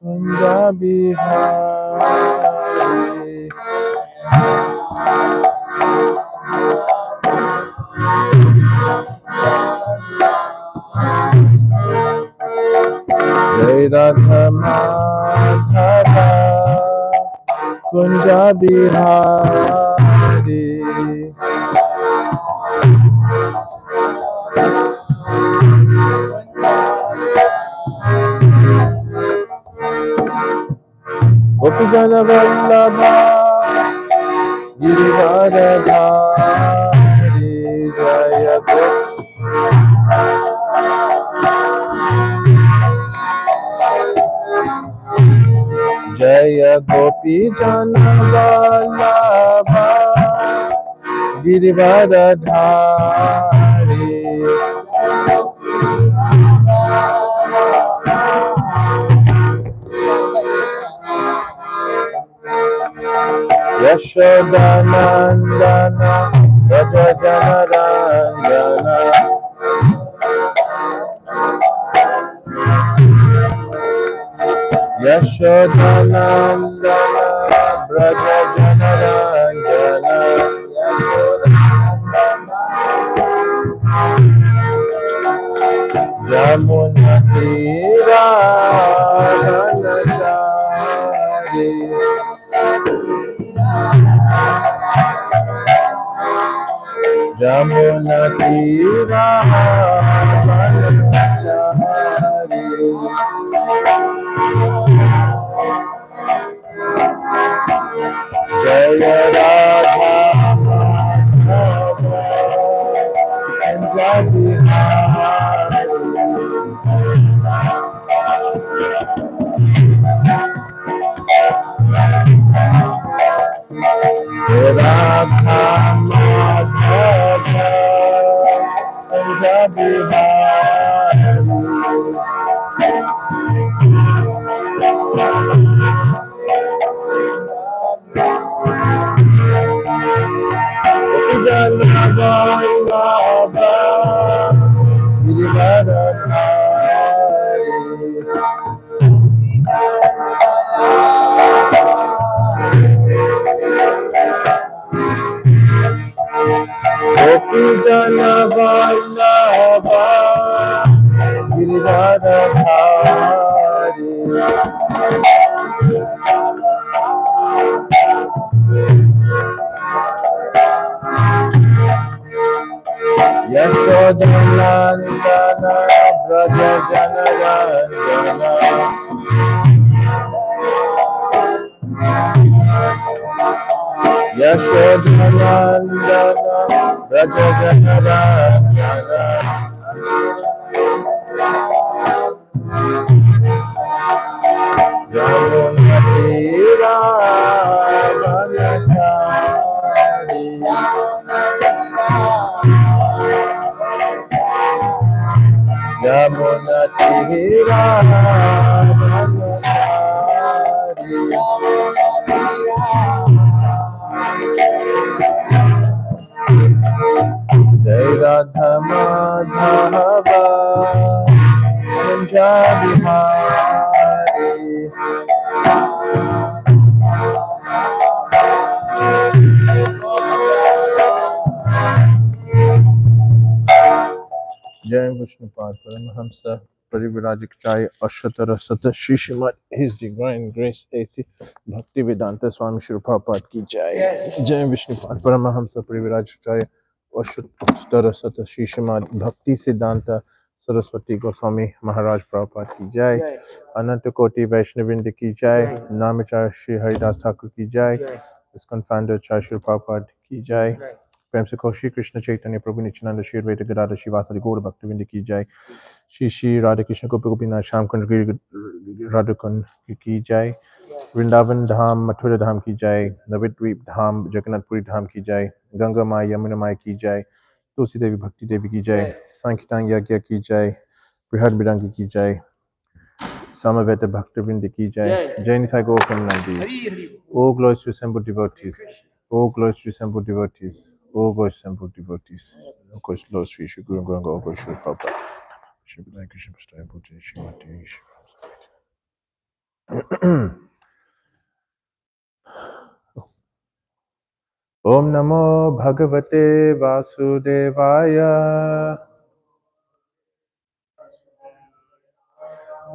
Kunja Bihari. Jai Radha Madhava Kunja Bihari. Gopijana Vallabha Giridharadhari Jaya Jaya Gopijana Vallabha Giridharadhari Yashodanandana Rajajanarandana Yashodanandana Rajajanarandana Yamuna Tira Dhanachari Yamuna Tira Dhanachari Jaya Radha Madhava Kunja Bihari. Radha Madhava Kunja Bihari. Gopijana Vallabha Giridharadhari Gopijana Vallabha Giridharadhari Yashodanandana Brajajanarandana Yashodanandana Brajajanarandana Yamuna Tira Dhanachari Yamuna Tira Dhanachari Jai Radha Madhava Kunja Bihari Jai Vishnupad Paramahamsa Parivirajikchai Ashatara Sata Shri Srimad His Divine Grace A.C. Bhakti Vedanta Swami Shri Prabhupada Ki Jai. Jai Vishnupad Paramahamsa Parivirajikchai Ashatara Sata Shri Srimad Bhakti Siddhanta Saraswati Goswami Maharaj Prabhupada Ki Jai. Ananta Koti Vaishnavinda Ki Jai. Namachar Shri Haridas Thakur Ki Jai. ISKCON founder Chai Shri Prabhupada Ki Jai. प्रेम से कहो श्री कृष्ण चैतन्य प्रभु नित्यानंद श्री अद्वैत गदाधर श्रीवासदि गौर भक्तवृंद की जय। श्री श्री राधे कृष्ण गोपी गोपीनाथ श्याम कुंड राधा कुंड की जय। वृंदावन धाम मथुरा धाम की जय। नवद्वीप धाम जगन्नाथपुरी धाम की जय। गंगा माई यमुना माई की जय। तुलसी देवी भक्ति देवी की जय। सांख्यतांग यज्ञ की जय। बृहद बिरंगी की जय। Samaveta Bhaktivinoda ki jai. Jai Nitai Gaur Nandi. O glorious to assembled devotees. O glorious to assembled devotees. O glorious assembled devotees. O glorious Sri Shri Guru Ganga, O glorious Sri Prabhupada. Shri Krishna Prasthaya Bhutaya Shri Mati Shri Om Namo Bhagavate Vasudevaya.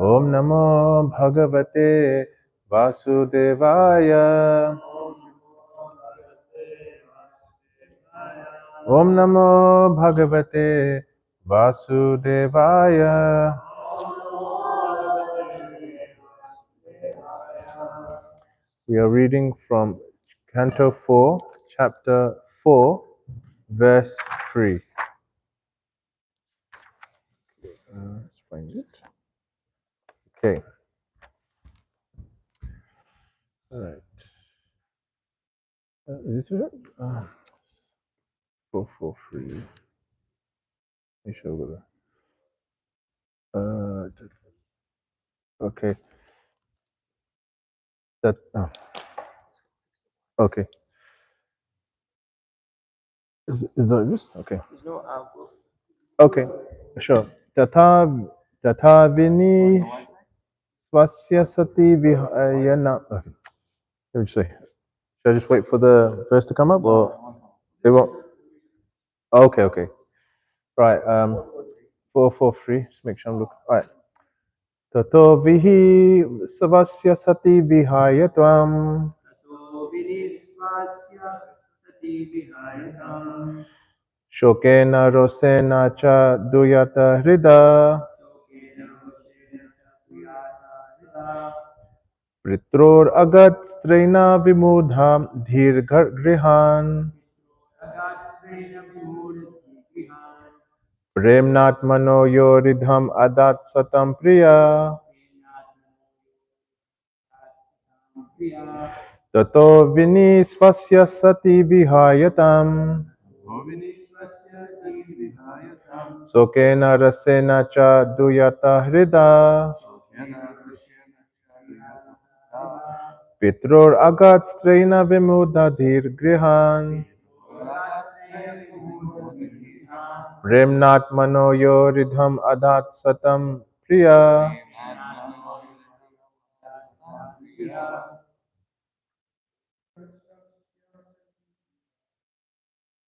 Om Namo Bhagavate Vasudevaya. Om Namo Bhagavate Vasudevaya. We are reading from Canto 4, Chapter 4, Verse 3. Let's find it. Okay. All right. Is this it? 443. You should go there. Okay. That. Okay. Is that this? Okay. There's no output. Okay. Sure. Tata vini swasya sati vihayana. Okay. Let me just say. Should I just wait for the verse to come up, or they won't? Okay. Okay. Right. 443. Just make sure I'm looking. All right. Tato vihi svasya sati vihayatvam. Tato vinisvasya sati vihayatam. Shokena rosena cha duyata hrida. Shokena roshena chakuyata hita. Pritror agat strena vimudha dhir grihan. Agatsvena vimurati vihan. Premnatmano yoridham adat satam priya. Priya. Tato vini svasya sati vihayatam. Vinisvasya sati vihayatam. Sokena rasena cha duyata hrida. Shokena roshena chakuyata hita. Pitror agat strena vimudha dhir grihan. Agatsvena vimurati vihan. Premnatmano yoridham adat satam priya.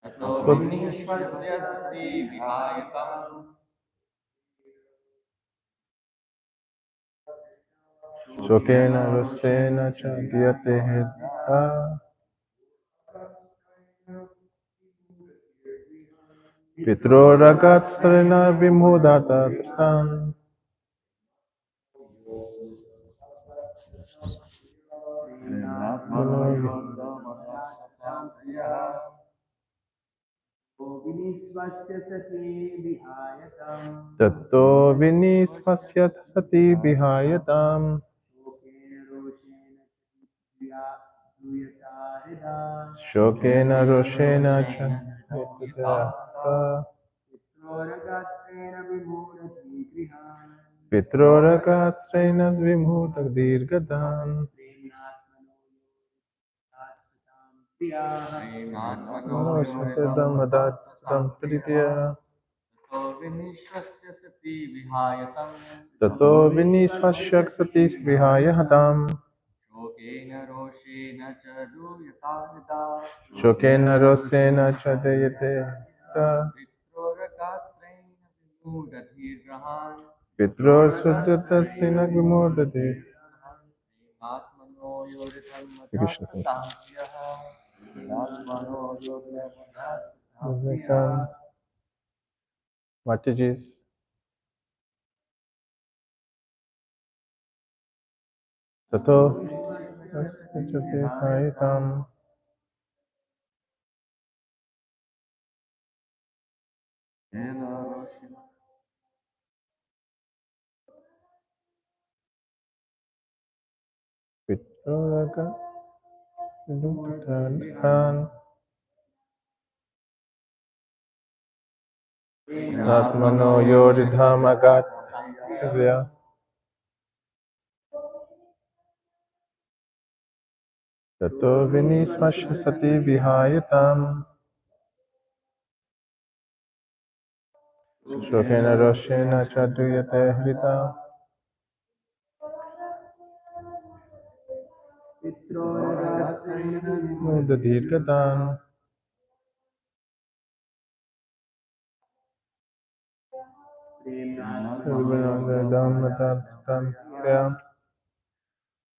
Tato vinisvasya sati vihayatam. Shokena rosena cha diyate heta. Pitroragat strena vimudata dhritam. Vinisvasya sati vihayatam. Tato vinisvasya sati vihayatam. Shokena roshena duyata hida. Shokena roshena cha diyate. Pitroragatsvena vimurati grihan. Pitroragat strena vimudha dhir gadan. Mano satadam adat satam priya. Vinisvasya sati vihayatam. Tato vinisvasya sati vihayatam. Shokena roshena cha duyata hida. Shokena rosena cha diyate. Pitroragatsvena vimurati grihan. Pitror suddhata sena vimudate. Atmano yoritam Krishna matasatamsyaha. Atmano yoritam Vivekam. Mataji's. Tato Vihayatam. Pitroraga Vidutatan. Atmano yoridham agat. Tato vinisvasya sati vihayatam. Shokena roshena cha duyate hrita. Didhirgatan.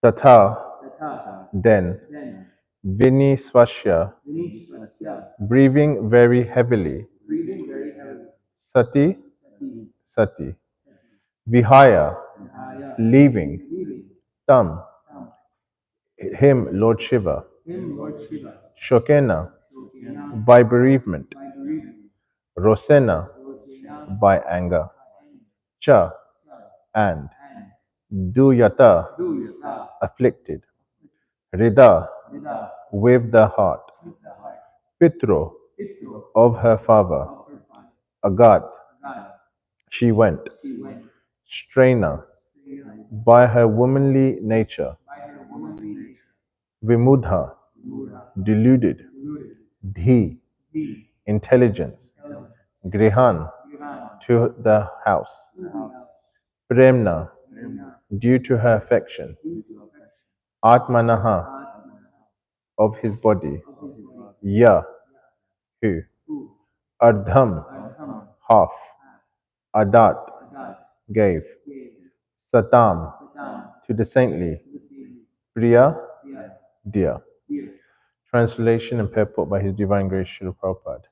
Tata, then, Vini Swasya, breathing very heavily. Sati, Sati. Vihaya, leaving. Tam, him, Lord Shiva. Shokena, by bereavement. Rosena, by anger. Cha, and. Duyata, afflicted. Rida, with the heart. Pitro, of her father. Agat, she went. Straina, by her womanly nature. Vimudha, deluded. Dhi, intelligence. Grihan, to the house. Premna, due to her affection. Atmanaha, of his body. Ya, who. Ardham, half. Adat, gave. Satam, to the saintly. Priya, dear. Translation and purport by His Divine Grace Srila Prabhupada.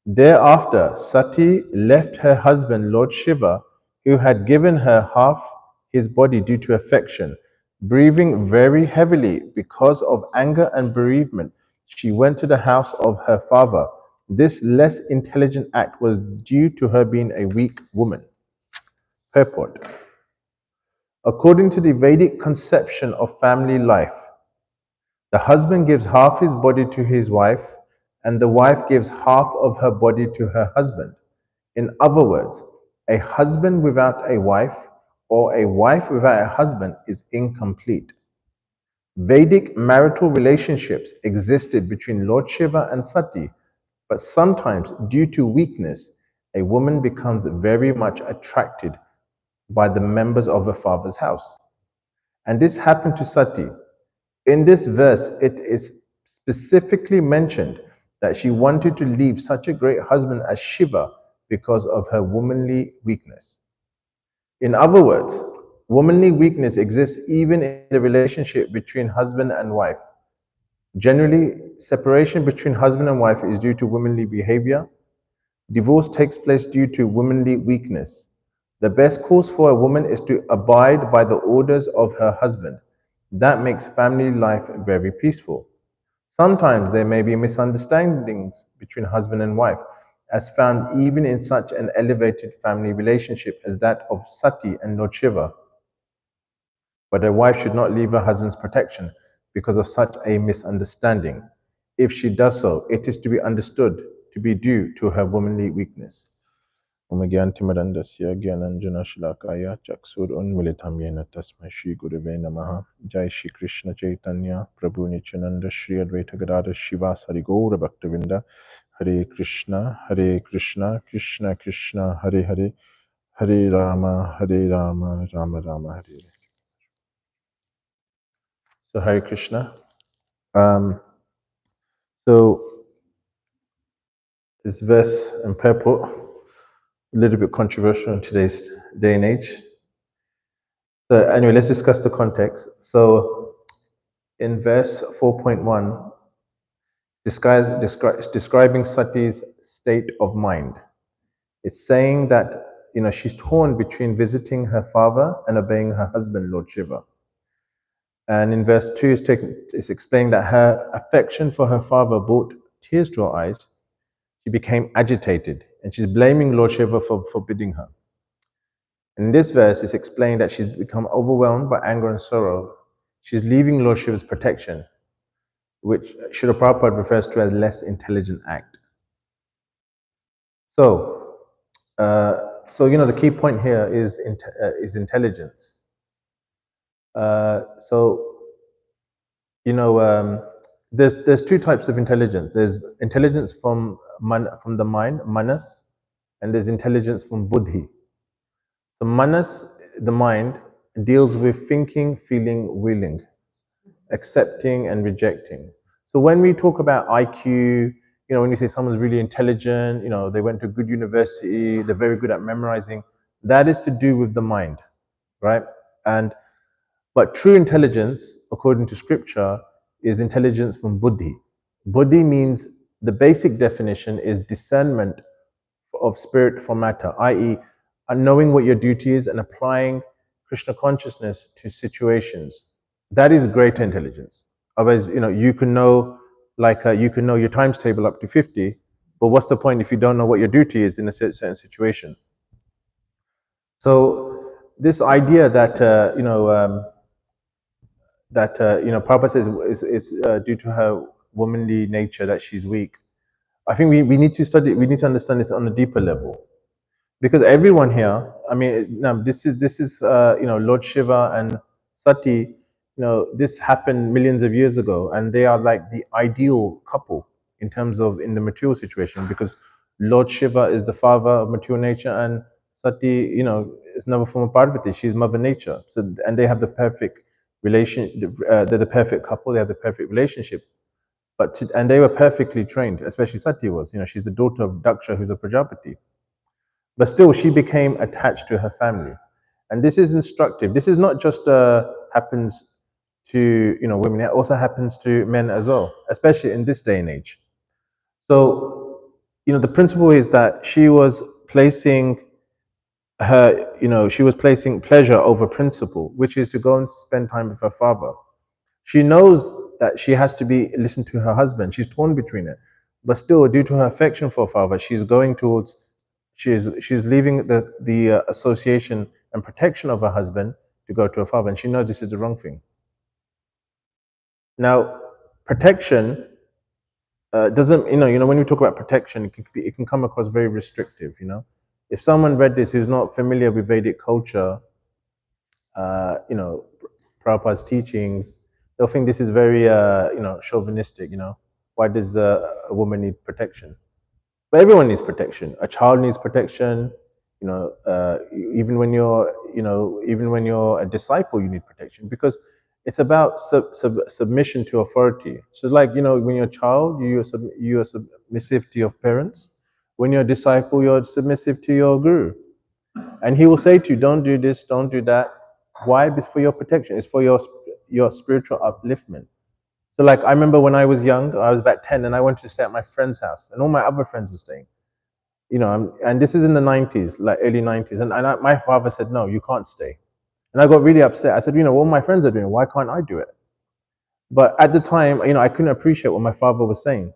Thereafter, Sati left her husband, Lord Shiva, who had given her half his body due to affection. Breathing very heavily because of anger and bereavement, she went to the house of her father. This less intelligent act was due to her being a weak woman. Purport. According to the Vedic conception of family life, the husband gives half his body to his wife, and the wife gives half of her body to her husband. In other words, a husband without a wife or a wife without a husband is incomplete. Vedic marital relationships existed between Lord Shiva and Sati, but sometimes, due to weakness, a woman becomes very much attracted by the members of her father's house. And this happened to Sati. In this verse, it is specifically mentioned that she wanted to leave such a great husband as Shiva because of her womanly weakness. In other words, womanly weakness exists even in the relationship between husband and wife. Generally, separation between husband and wife is due to womanly behavior. Divorce takes place due to womanly weakness. The best course for a woman is to abide by the orders of her husband. That makes family life very peaceful. Sometimes there may be misunderstandings between husband and wife, as found even in such an elevated family relationship as that of Sati and Lord Shiva. But a wife should not leave her husband's protection because of such a misunderstanding. If she does so, it is to be understood to be due to her womanly weakness. Om Gyantimarandasya Gyananjana Shlakaya Chaksur Unmilitam Yena Tasmai Shri Gurave Namaha. Jai Shri Krishna Chaitanya Prabhu Nityananda Shri Advaita Gadada Shiva Sari Gaura Bhaktavinda. Hare Krishna Krishna Krishna Hare Hare, Hare Rama Rama Rama Hare Hare. So Hare Krishna. So this verse and purport, a little bit controversial in today's day and age. So anyway, let's discuss the context. So in verse 4.1, describing Sati's state of mind. It's saying that she's torn between visiting her father and obeying her husband, Lord Shiva. And in verse 2, it's explaining that her affection for her father brought tears to her eyes. She became agitated, and she's blaming Lord Shiva for forbidding her. In this verse, it's explained that she's become overwhelmed by anger and sorrow. She's leaving Lord Shiva's protection, which Srila Prabhupada refers to as less intelligent act. So, the key point here is intelligence. There's two types of intelligence. There's intelligence from the mind, manas, and there's intelligence from buddhi. So manas, the mind, deals with thinking, feeling, willing. accepting and rejecting. So when we talk about IQ, when you say someone's really intelligent, they went to a good university, they're very good at memorizing, that is to do with the mind, right? And but true intelligence, according to scripture, is intelligence from buddhi. Buddhi means the basic definition is discernment of spirit from matter, i.e., knowing what your duty is and applying Krishna consciousness to situations. That is greater intelligence. Otherwise, you can know, you can know your times table up to 50, but what's the point if you don't know what your duty is in a certain situation? So this idea that Prabhupada says is due to her womanly nature that she's weak. I think we need to study. We need to understand this on a deeper level, because everyone here, I mean, now this is Lord Shiva and Sati. This happened millions of years ago, and they are like the ideal couple in terms of in the material situation, because Lord Shiva is the father of material nature, and Sati, is another form of Parvati. She's Mother Nature. So, and they have the perfect relation. They're the perfect couple. They have the perfect relationship. And they were perfectly trained, especially Sati was. She's the daughter of Daksha, who's a Prajapati. But still, she became attached to her family. And this is instructive. This is not just happens to women, it also happens to men as well, especially in this day and age. So, the principle is that she was placing she was placing pleasure over principle, which is to go and spend time with her father. She knows that she has to be listen to her husband. She's torn between it, but still, due to her affection for her father, she's going towards. She's leaving the association and protection of her husband to go to her father, and she knows this is the wrong thing. Now, protection doesn't when we talk about protection, it can come across very restrictive. If someone read this who's not familiar with Vedic culture, Prabhupada's teachings, they'll think this is very, chauvinistic. Why does a woman need protection? But everyone needs protection. A child needs protection. Even when you're a disciple, you need protection, because it's about submission to authority. So, like when you're a child, you are submissive to your parents. When you're a disciple, you're submissive to your guru, and he will say to you, "Don't do this, don't do that." Why? It's for your protection. It's for your spiritual upliftment. So, like, I remember when I was young, I was about 10, and I wanted to stay at my friend's house, and all my other friends were staying. And this is in the 90s, like early 90s. And my father said, no, you can't stay. And I got really upset. I said, what my friends are doing, why can't I do it? But at the time, I couldn't appreciate what my father was saying.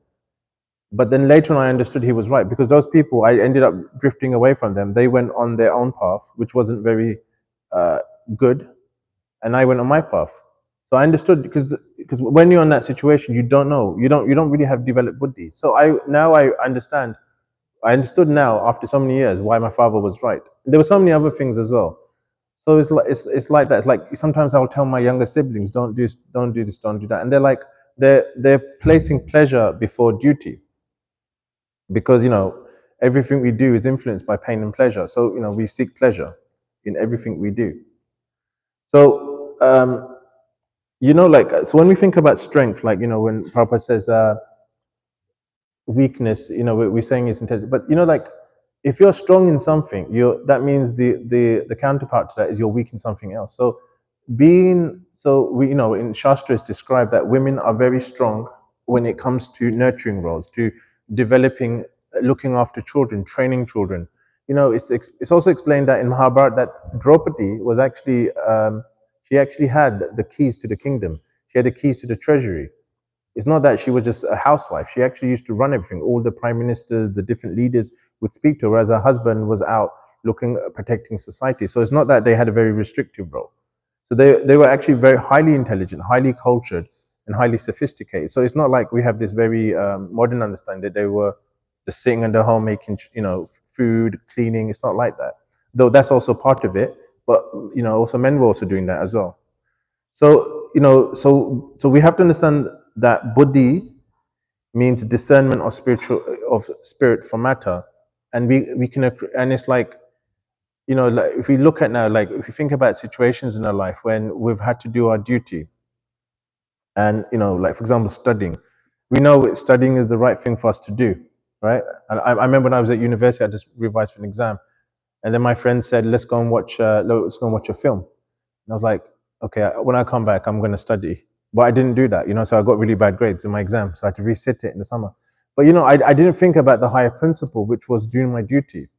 But then later on, I understood he was right, because those people, I ended up drifting away from them. They went on their own path, which wasn't very uh, good. And I went on my path. So I understood, because when you're in that situation, you don't know, you don't really have developed buddhi. So now I understand. I understood now after so many years why my father was right. There were so many other things as well. So it's like that. It's like sometimes I'll tell my younger siblings, don't do this, don't do this, don't do that, and they're placing pleasure before duty, because everything we do is influenced by pain and pleasure. So we seek pleasure in everything we do. So so when we think about strength, like when Prabhupada says weakness, we're saying it's intelligent, but like if you're strong in something, that means the counterpart to that is you're weak in something else. So we in Shastra it's described that women are very strong when it comes to nurturing roles, to developing, looking after children, training children. It's also explained that in Mahabharata that Draupadi was actually she actually had the keys to the kingdom. She had the keys to the treasury. It's not that she was just a housewife. She actually used to run everything. All the prime ministers, the different leaders would speak to her, whereas her husband was out looking, protecting society. So it's not that they had a very restrictive role. So they were actually very highly intelligent, highly cultured, and highly sophisticated. So it's not like we have this very modern understanding that they were just sitting in the home making, food, cleaning. It's not like that. Though that's also part of it. But also men were also doing that as well. So so we have to understand that buddhi means discernment of spirit from matter, and we can, and it's like like if we look at now, like if you think about situations in our life when we've had to do our duty, And like for example, studying. We know studying is the right thing for us to do, right? And I remember when I was at university, I just revised for an exam, and then my friend said, let's go and watch a film." And I was like, "Okay, when I come back, I'm going to study." But I didn't do that, so I got really bad grades in my exam, so I had to resit it in the summer. But I didn't think about the higher principle, which was doing my duty.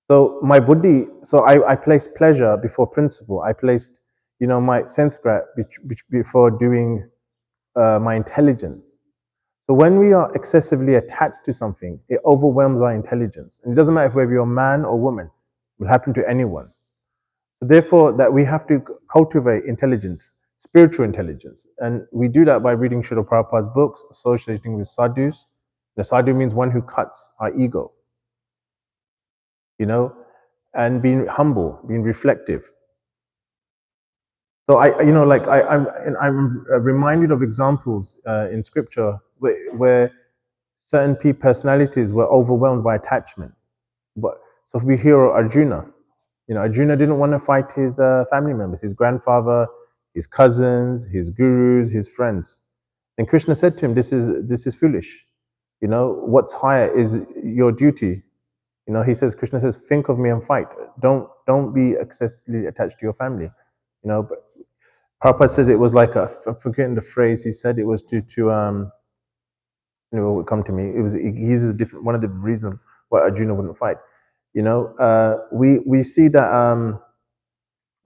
So my buddhi, so I placed pleasure before principle. I placed, my sense grat before doing my intelligence. So when we are excessively attached to something, it overwhelms our intelligence. And it doesn't matter whether you're a man or woman, it will happen to anyone. So therefore, that we have to cultivate intelligence, spiritual intelligence. And we do that by reading Srila Prabhupada's books, associating with sadhus. The sadhu means one who cuts our ego, you know, and being humble, being reflective. So I'm reminded of examples in scripture where certain personalities were overwhelmed by attachment. But so we hear Arjuna. Arjuna didn't want to fight his family members, his grandfather, his cousins, his gurus, his friends. And Krishna said to him, "This is foolish. What's higher is your duty." Krishna says, "Think of me and fight. Don't be excessively attached to your family." But Prabhupada says it was like I'm forgetting the phrase. He said it was to will come to me. He uses a different one of the reasons why Arjuna wouldn't fight. We see that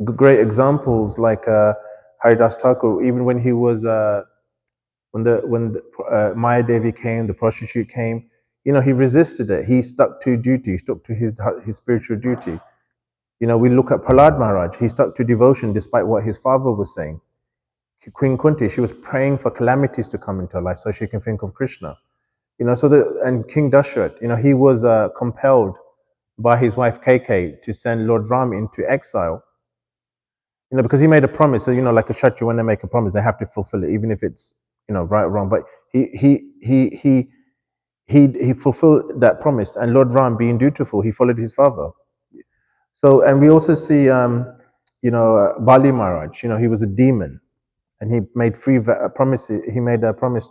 great examples like Haridas Thakur, even when he was when Maya Devi came, the prostitute came, he resisted it. He stuck to duty. He stuck to his spiritual duty. We look at Prahlad Maharaj. He stuck to devotion despite what his father was saying. Queen Kunti, she was praying for calamities to come into her life so she can think of Krishna. And King Dashrath, he was compelled by his wife KK to send Lord Ram into exile, because he made a promise. So, like a Kshatriya, when they make a promise, they have to fulfill it, even if it's, right or wrong. But he fulfilled that promise, and Lord Ram, being dutiful, he followed his father. So, and we also see, Bali Maharaj, he was a demon, and he made promises. He made a promise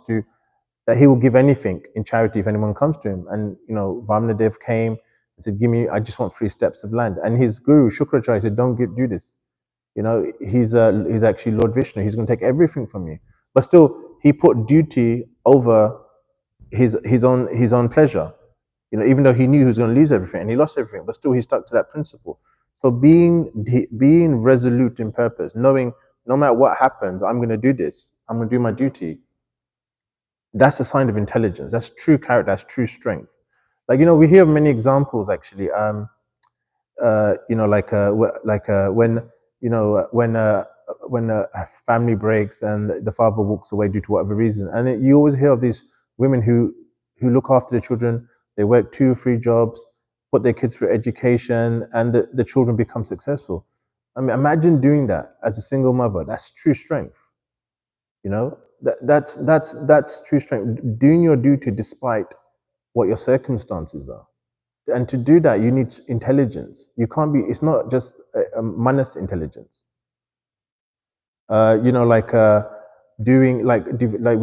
that he will give anything in charity if anyone comes to him. And Vamnadev came and said, I just want 3 steps of land. And his guru Shukracharya said, don't do this. He's actually Lord Vishnu. He's going to take everything from you. But still, he put duty over his own pleasure. Even though he knew he was going to lose everything, and he lost everything, but still he stuck to that principle. So being resolute in purpose, knowing no matter what happens, I'm going to do this. I'm going to do my duty. That's a sign of intelligence. That's true character. That's true strength. Like we hear many examples actually. When a family breaks and the father walks away due to whatever reason, and you always hear of these women who look after their children. They work 2 or 3 jobs, put their kids through education, and the children become successful. I mean, imagine doing that as a single mother. That's true strength. That's true strength. Doing your duty despite what your circumstances are. And to do that, you need intelligence. You can't be. It's not just a manas intelligence. Doing like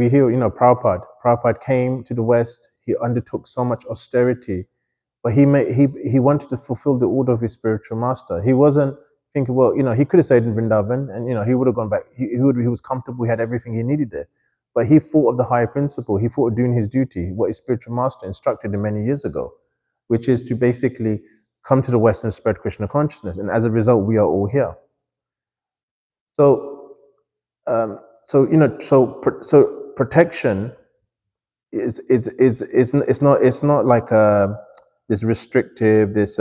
we hear. Prabhupada. Prabhupada came to the West. He undertook so much austerity, but he wanted to fulfill the order of his spiritual master. He wasn't thinking, well, he could have stayed in Vrindavan, and he would have gone back. He was comfortable. He had everything he needed there. But he thought of the higher principle. He thought of doing his duty, what his spiritual master instructed him many years ago, which is to basically come to the West and spread Krishna consciousness. And as a result, we are all here. So, so protection is it's not like this restrictive, this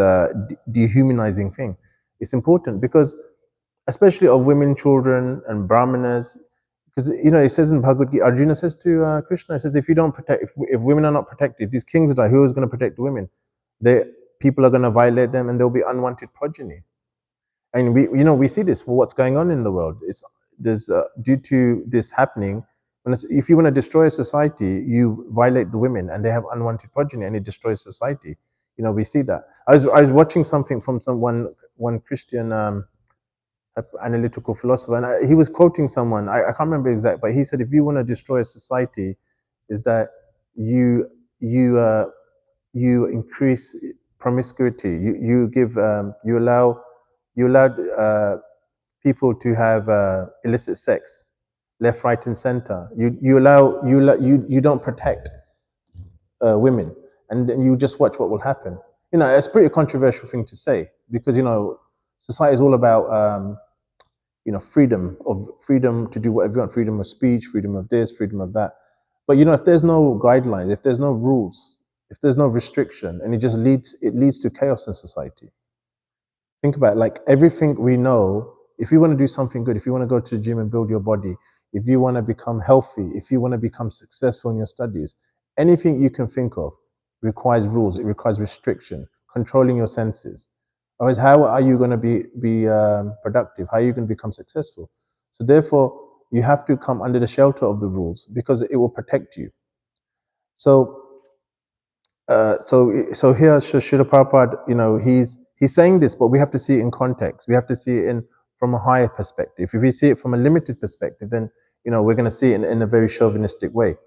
dehumanizing thing. It's important because, especially of women, children, and brahmanas, because it says in Bhagavad Gita, Arjuna says to Krishna, it says, if you don't protect, if women are not protected, these kings die. Who is going to protect the women? People are going to violate them, and there'll be unwanted progeny. And we see this for what's going on in the world. There's due to this happening. If you want to destroy a society, you violate the women, and they have unwanted progeny, and it destroys society. We see that. I was watching something from one Christian analytical philosopher, and he was quoting someone. I can't remember exact, but he said if you want to destroy a society, is that you you uh, you increase promiscuity. You allow people to have illicit sex, left, right, and center. You don't protect women, and then you just watch what will happen. It's a pretty controversial thing to say because society is all about freedom to do whatever you want, freedom of speech, freedom of this, freedom of that. But if there's no guidelines, if there's no rules, if there's no restriction, and it leads to chaos in society. Think about it, like everything we know. If you want to do something good, if you want to go to the gym and build your body, if you want to become healthy, if you want to become successful in your studies, anything you can think of requires rules. It requires restriction, controlling your senses. Otherwise, how are you going to be productive? How are you going to become successful? So therefore, you have to come under the shelter of the rules because it will protect you. So so here Srila Prabhupada, he's saying this, but we have to see it in context. We have to see it from a higher perspective. If we see it from a limited perspective, then we're going to see it in a very chauvinistic way.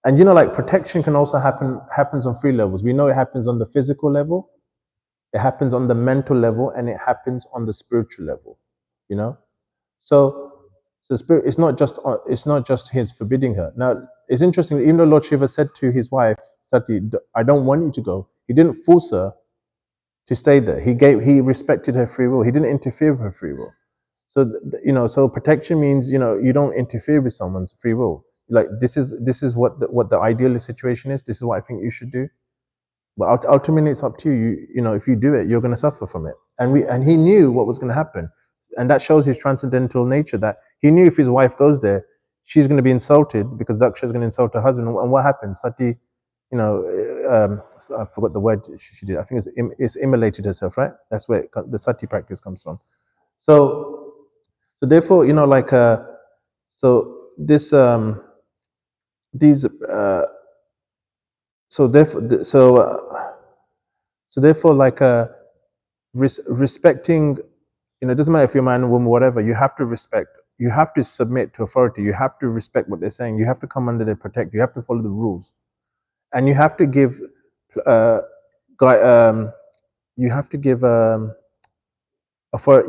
And like protection can also happens on three levels. We know it happens on the physical level, it happens on the mental level, and it happens on the spiritual level. You know, so spirit, it's not just his forbidding her. Now it's interesting. Even though Lord Shiva said to his wife Sati, "I don't want you to go," he didn't force her to stay there. He respected her free will. He didn't interfere with her free will. So so protection means you don't interfere with someone's free will. Like this is what the idealist situation is. This is what I think you should do. But ultimately, it's up to you. If you do it, you're going to suffer from it. And he knew what was going to happen, and that shows his transcendental nature. That he knew if his wife goes there, she's going to be insulted because Daksha is going to insult her husband. And what happens? Sati, I forgot the word she did. I think it's immolated herself, right? That's where the Sati practice comes from. So therefore, so this these so therefore so therefore respecting, it doesn't matter if you're a man or woman, whatever, you have to respect, you have to submit to authority, you have to respect what they're saying, you have to come under their protect, you have to follow the rules, and you have to give you have to give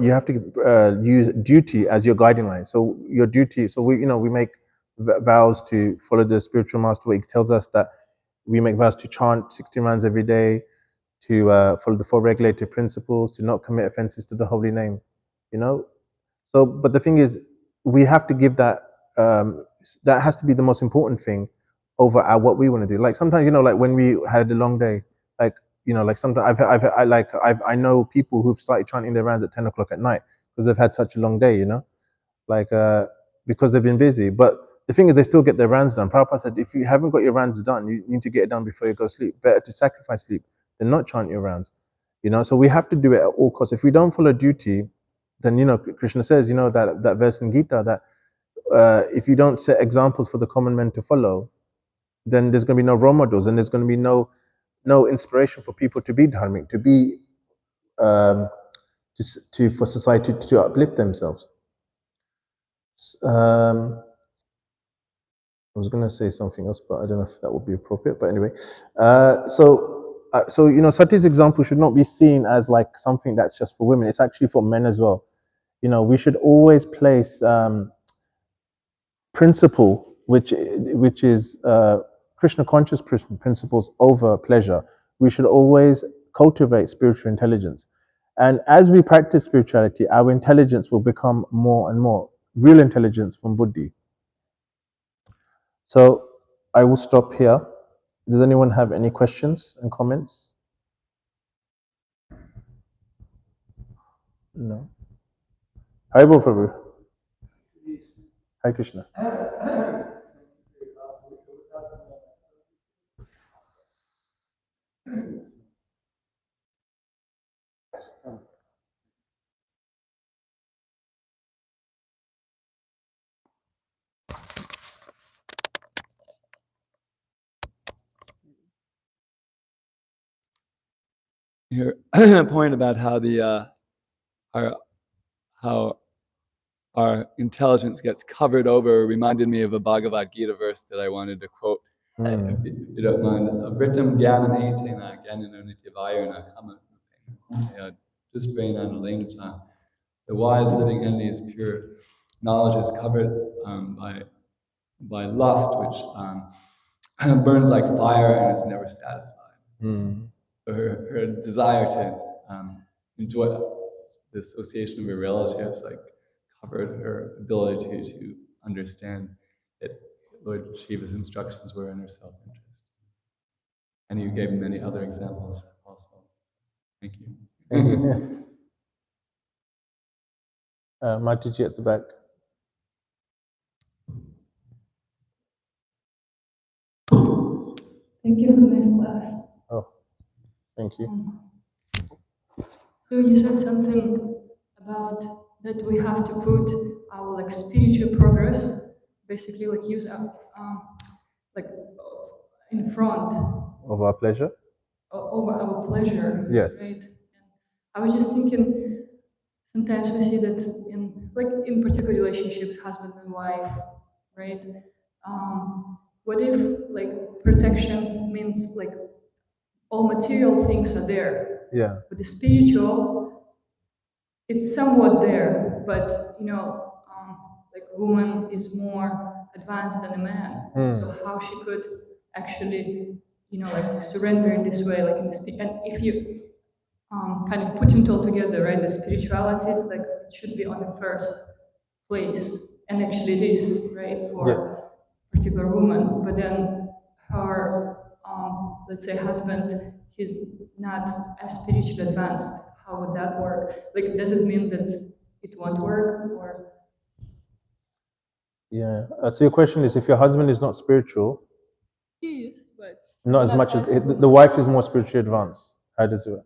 you have to use duty as your guiding line. So your duty, so we make vows to follow the spiritual master. He tells us that we make vows to chant 16 rounds every day, to follow the four regulated principles, to not commit offenses to the holy name. So, but the thing is, we have to give that. That has to be the most important thing over what we want to do. Like sometimes, like when we had a long day, like like sometimes I know people who've started chanting their rounds at 10 o'clock at night because they've had such a long day. Like because they've been busy. But the thing is, they still get their rounds done. Prabhupada said, if you haven't got your rounds done, you need to get it done before you go to sleep. Better to sacrifice sleep than not chant your rounds. So we have to do it at all costs. If we don't follow duty, then Krishna says, that verse in Gita that if you don't set examples for the common men to follow, then there's going to be no role models, and there's going to be no inspiration for people to be dharmic, to be um, for society to uplift themselves. I was going to say something else, but I don't know if that would be appropriate. But anyway, so Sati's example should not be seen as like something that's just for women. It's actually for men as well. We should always place principle, which is Krishna conscious principles over pleasure. We should always cultivate spiritual intelligence, and as we practice spirituality, our intelligence will become more and more real intelligence from buddhi. So I will stop here. Does anyone have any questions and comments? No. Haribol Prabhu. Hare Krishna. Your point about how how our intelligence gets covered over reminded me of a Bhagavad Gita verse that I wanted to quote. If you don't mind, Vritam Gyanane Tena Gyanananitivayana Kama Dusprayana Lenata. The wise living entity is pure. Knowledge is covered by lust, which burns like fire and is never satisfied. Her desire to enjoy the association of her relatives covered her ability to understand that Lord Shiva's instructions were in her self-interest. And you gave many other examples also. Thank you. Thank you. Mataji at the back. Thank you for the nice class. Oh, thank you. So you said something about that we have to put our spiritual progress, basically use in front of our pleasure. Over our pleasure. Yes. Right. And I was just thinking. Sometimes we see that in particular relationships, husband and wife, right? What if protection means all material things are there, Yeah. but the spiritual, it's somewhat there, but woman is more advanced than a man, so how she could actually surrender in this way, in this, and if you kind of putting it all together, right? The spirituality is it should be on the first place, and actually it is, right, for a particular woman. But then her, let's say, husband, he's not as spiritually advanced. How would that work? Does it mean that it won't work, or? Yeah. So your question is, if your husband is not spiritual, He is, but not as much as the wife is more spiritually advanced. How does it work?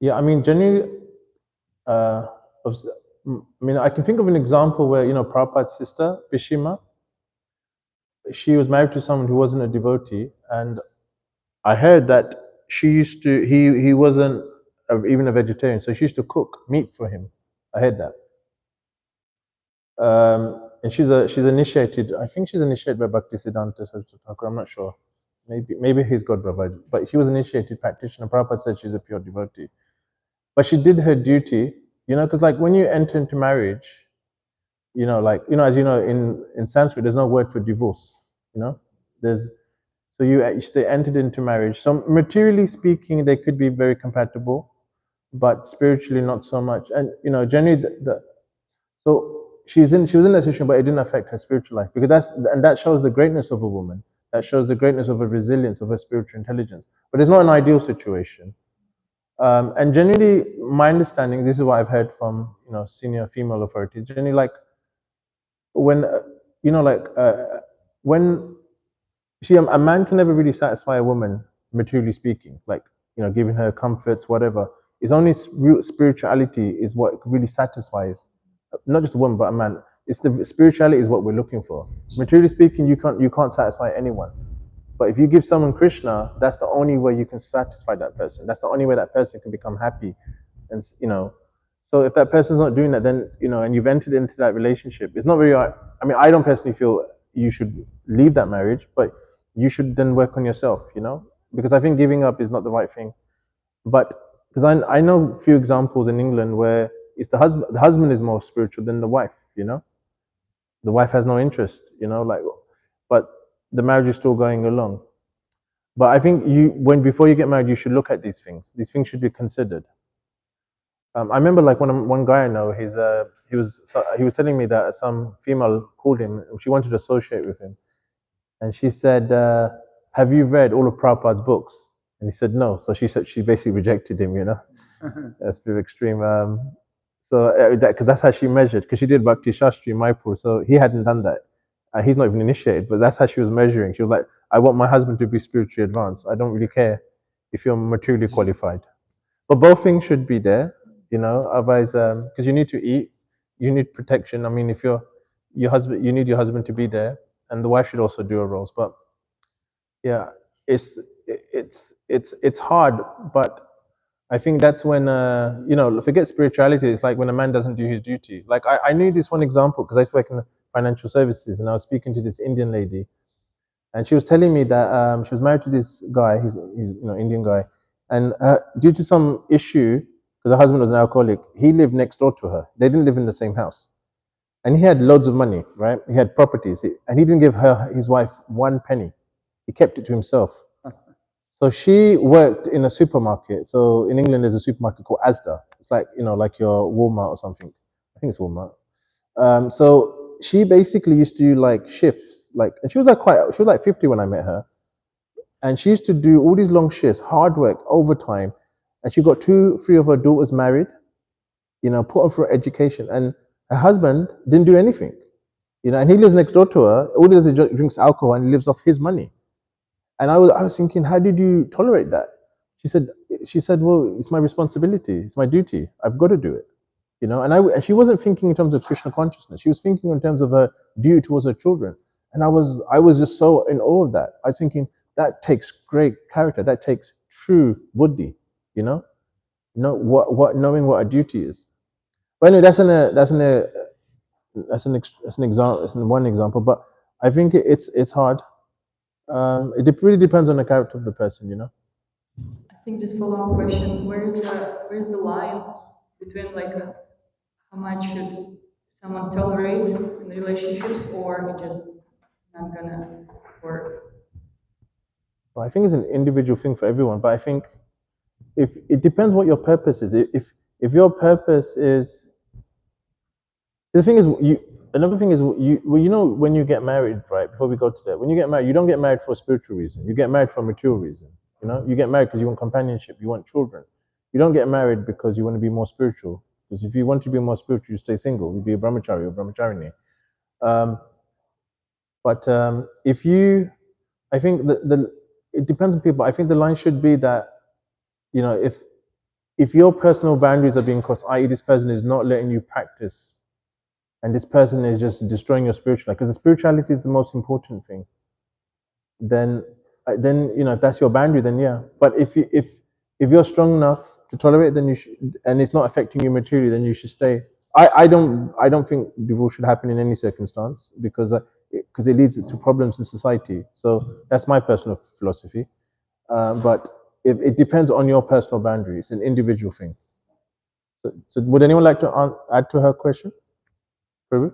Yeah, I mean, generally, I can think of an example where, Prabhupada's sister, Bhishima, she was married to someone who wasn't a devotee, and I heard that he wasn't even a vegetarian, so she used to cook meat for him. I heard that. And she's initiated, I think she's initiated by Bhaktisiddhanta Saraswati Thakur, I'm not sure. Maybe he's God Prabhupada, but she was initiated practitioner. Prabhupada said she's a pure devotee. But she did her duty, because when you enter into marriage, as you know, in Sanskrit, there's no word for divorce, they entered into marriage. So materially speaking, they could be very compatible, but spiritually not so much. And, generally, so she was in that situation, but it didn't affect her spiritual life, because that shows the greatness of a woman. That shows the greatness of her resilience, of her spiritual intelligence. But it's not an ideal situation. And generally, my understanding, this is what I've heard from senior female authorities. Generally, when when a man can never really satisfy a woman, materially speaking, giving her comforts, whatever. It's only spirituality is what really satisfies, not just a woman but a man. It's the spirituality is what we're looking for. Materially speaking, you can't satisfy anyone. But if you give someone Krishna, that's the only way you can satisfy that person. That's the only way that person can become happy. And so if that person's not doing that, then and you've entered into that relationship, it's not very. I mean, I don't personally feel you should leave that marriage, but you should then work on yourself. Because I think giving up is not the right thing. But because I know a few examples in England where it's the husband is more spiritual than the wife. The wife has no interest. But the marriage is still going along. But I think before you get married, you should look at these things. These things should be considered. I remember one guy I know. He was telling me that some female called him. She wanted to associate with him, and she said, "Have you read all of Prabhupada's books?" And he said, "No." So she said she basically rejected him. That's pretty extreme. Because that's how she measured. Because she did Bhakti Shastri in Maipur, so he hadn't done that. He's not even initiated, but that's how she was measuring. She was like, "I want my husband to be spiritually advanced. I don't really care if you're materially qualified." But both things should be there, otherwise, because you need to eat, you need protection. I mean, if your husband, you need your husband to be there, and the wife should also do her roles. But yeah, it's hard, but I think that's when, you know, forget spirituality. It's like when a man doesn't do his duty. Like I knew this one example because I used to work in financial services, and I was speaking to this Indian lady, and she was telling me that she was married to this guy. He's you know Indian guy, and due to some issue, because her husband was an alcoholic, he lived next door to her. They didn't live in the same house, and he had loads of money, right? He had properties, and he didn't give his wife one penny. He kept it to himself. So she worked in a supermarket. So in England, there's a supermarket called Asda. It's like, you know, like your Walmart or something. I think it's Walmart. So she basically used to do like shifts, like, and she was like 50 when I met her, and she used to do all these long shifts, hard work, overtime, and she got three of her daughters married. You know, put them through education, and her husband didn't do anything. You know, and he lives next door to her. All he does is drinks alcohol and lives off his money. And I was thinking, how did you tolerate that? She said, she said, well, it's my responsibility. It's my duty. I've got to do it. You know, and she wasn't thinking in terms of Krishna consciousness. She was thinking in terms of her duty towards her children. And I was just so in awe of that. I was thinking that takes great character. That takes true buddhi. You know what knowing what a duty is. But anyway, that's an example. That's one example. But I think it's hard. Really depends on the character of the person, you know. I think just follow-up question: where's the line between like how much should someone tolerate in the relationships, or it just not gonna work? Well, I think it's an individual thing for everyone, but I think if it depends what your purpose is. If your purpose is the thing is you another thing is you well, you know when you get married, right? Before we go to that, when you get married, you don't get married for a spiritual reason. You get married for a material reason. You know, you get married because you want companionship, you want children. You don't get married because you want to be more spiritual. Because if you want to be more spiritual, you stay single. You be a brahmachari or brahmacharini. Um, but if you, I think the it depends on people. I think the line should be that you know if your personal boundaries are being crossed, i.e., this person is not letting you practice, and this person is just destroying your spiritual life, because the spirituality is the most important thing. Then, then you know if that's your boundary, then yeah. But if you're strong enough to tolerate, then you should, and it's not affecting you materially, then you should stay. I don't think divorce should happen in any circumstance because it leads to problems in society. So that's my personal philosophy. But it depends on your personal boundary. It's an individual thing. So would anyone like to add to her question? Prabhu?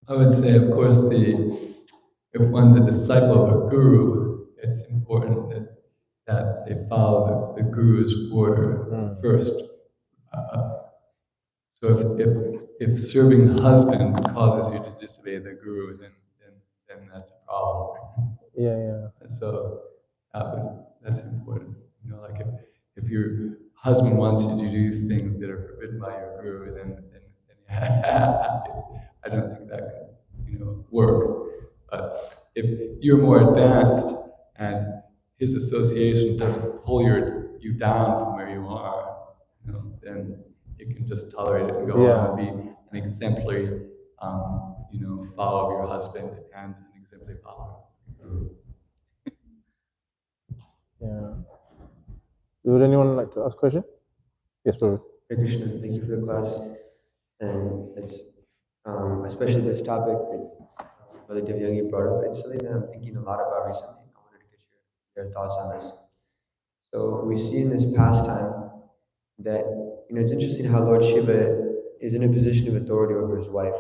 I would say, of course, if one's a disciple of a guru, it's important that they follow the guru's order first. So if serving the husband causes you to disobey the guru, then that's a problem. Yeah. And so that's important. You know, like if your husband wants you to do things that are forbidden by your guru, then I don't think that can work. But if you're more advanced and his association doesn't pull you down from where you are, then you can just tolerate it and go on and be an exemplary, follower of your husband and an exemplary follower. Yeah. Would anyone like to ask a question? Yes, Prabhu. Hare Krishna, thank you for the class. And it's especially this topic that Brother Devyangi brought up. It's something that I'm thinking a lot about recently. I wanted to get your thoughts on this. So we see in this pastime that it's interesting how Lord Shiva is in a position of authority over his wife,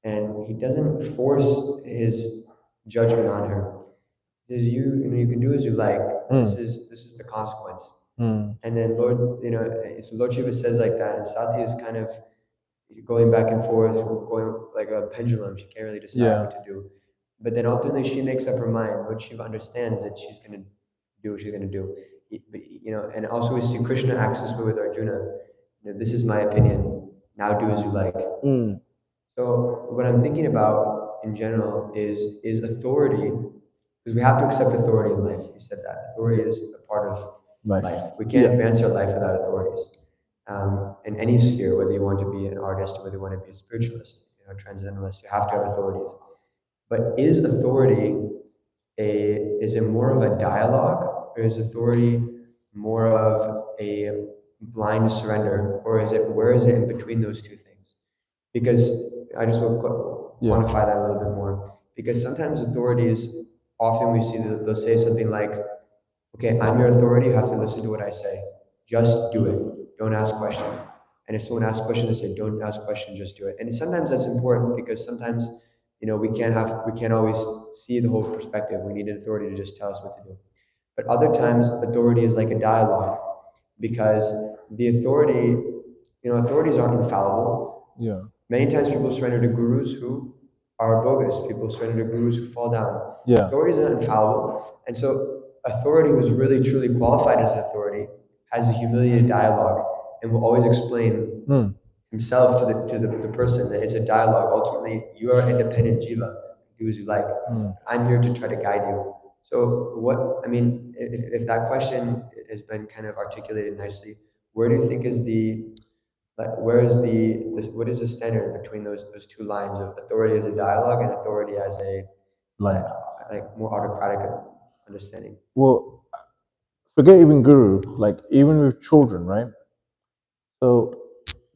and he doesn't force his judgment on her. He says, you can do as you like. This is the consequence. And then so Lord Shiva says like that, and Sati is kind of going back and forth, going like a pendulum. She can't really decide what to do. But then ultimately she makes up her mind. Lord Shiva understands that she's going to do what she's going to do. And also we see Krishna acts this way with Arjuna. This is my opinion. Now do as you like. So what I'm thinking about in general is authority, because we have to accept authority in life. You said that authority is a part of life. We can't advance our life without authorities. In any sphere, whether you want to be an artist or whether you want to be a spiritualist, transcendentalist, you have to have authorities. But is authority is it more of a dialogue, Or is authority more of a blind surrender, or is it where is it in between those two things? Because I just will quantify that a little bit more. Because sometimes authorities, often we see that they'll say something like, "Okay, I'm your authority. You have to listen to what I say. Just do it. Don't ask questions." And if someone asks questions, they say, "Don't ask questions. Just do it." And sometimes that's important because sometimes, we can't always see the whole perspective. We need an authority to just tell us what to do. But other times, authority is like a dialogue because the authority, authorities aren't infallible. Yeah. Many times people surrender to gurus who are bogus. People surrender to gurus who fall down. Yeah. Authorities are infallible. And so authority who's really truly qualified as an authority has a humiliated dialogue and will always explain himself to the person that it's a dialogue. Ultimately, you are independent jiva. Do as you like. I'm here to try to guide you. So if that question has been kind of articulated nicely, where do you think is what is the standard between those two lines of authority as a dialogue and authority as a Like more autocratic understanding? well, forget even guru, like even with children, right? So